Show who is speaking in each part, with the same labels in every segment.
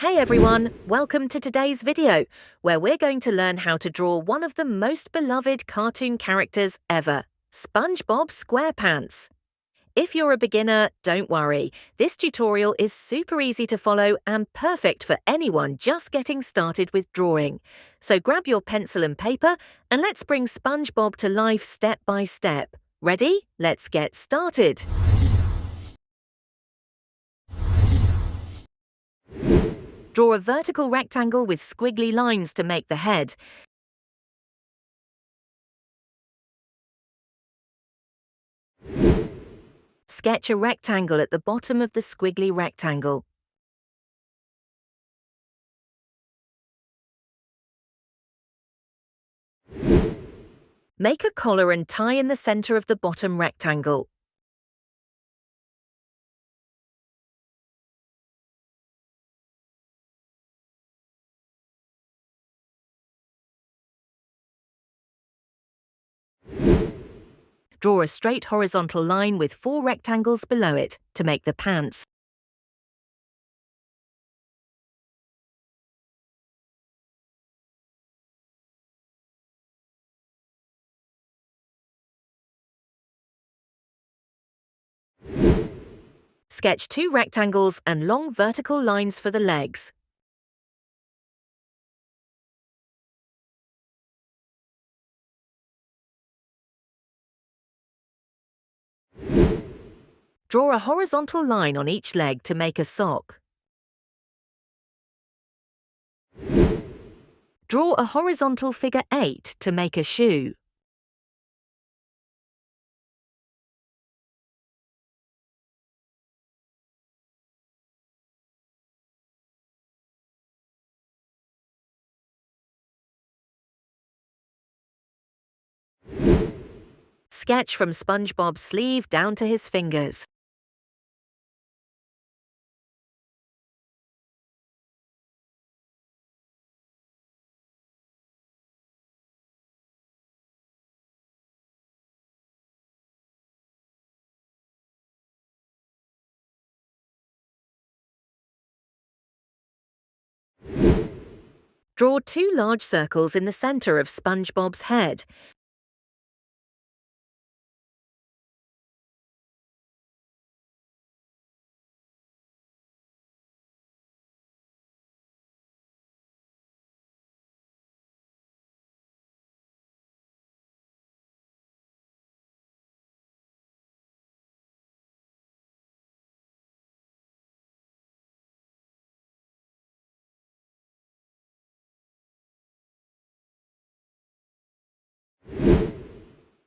Speaker 1: Hey everyone, welcome to today's video, where we're going to learn how to draw one of the most beloved cartoon characters ever, SpongeBob SquarePants. If you're a beginner, don't worry. This tutorial is super easy to follow and perfect for anyone just getting started with drawing. So grab your pencil and paper and let's bring SpongeBob to life step by step. Ready? Let's get started. Draw a vertical rectangle with squiggly lines to make the head. Sketch a rectangle at the bottom of the squiggly rectangle. Make a collar and tie in the center of the bottom rectangle. Draw a straight horizontal line with 4 rectangles below it to make the pants. Sketch 2 rectangles and long vertical lines for the legs. Draw a horizontal line on each leg to make a sock. Draw a horizontal figure 8 to make a shoe. Sketch from SpongeBob's sleeve down to his fingers. Draw 2 large circles in the center of SpongeBob's head.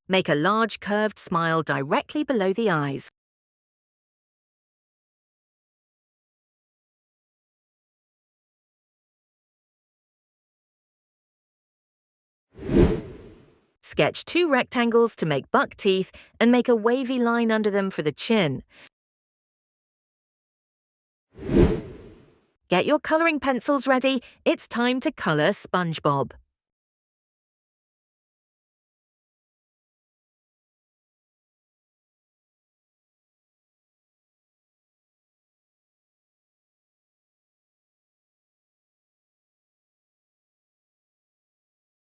Speaker 1: Make a large curved smile directly below the eyes. Sketch 2 rectangles to make buck teeth and make a wavy line under them for the chin. Get your colouring pencils ready, it's time to colour SpongeBob.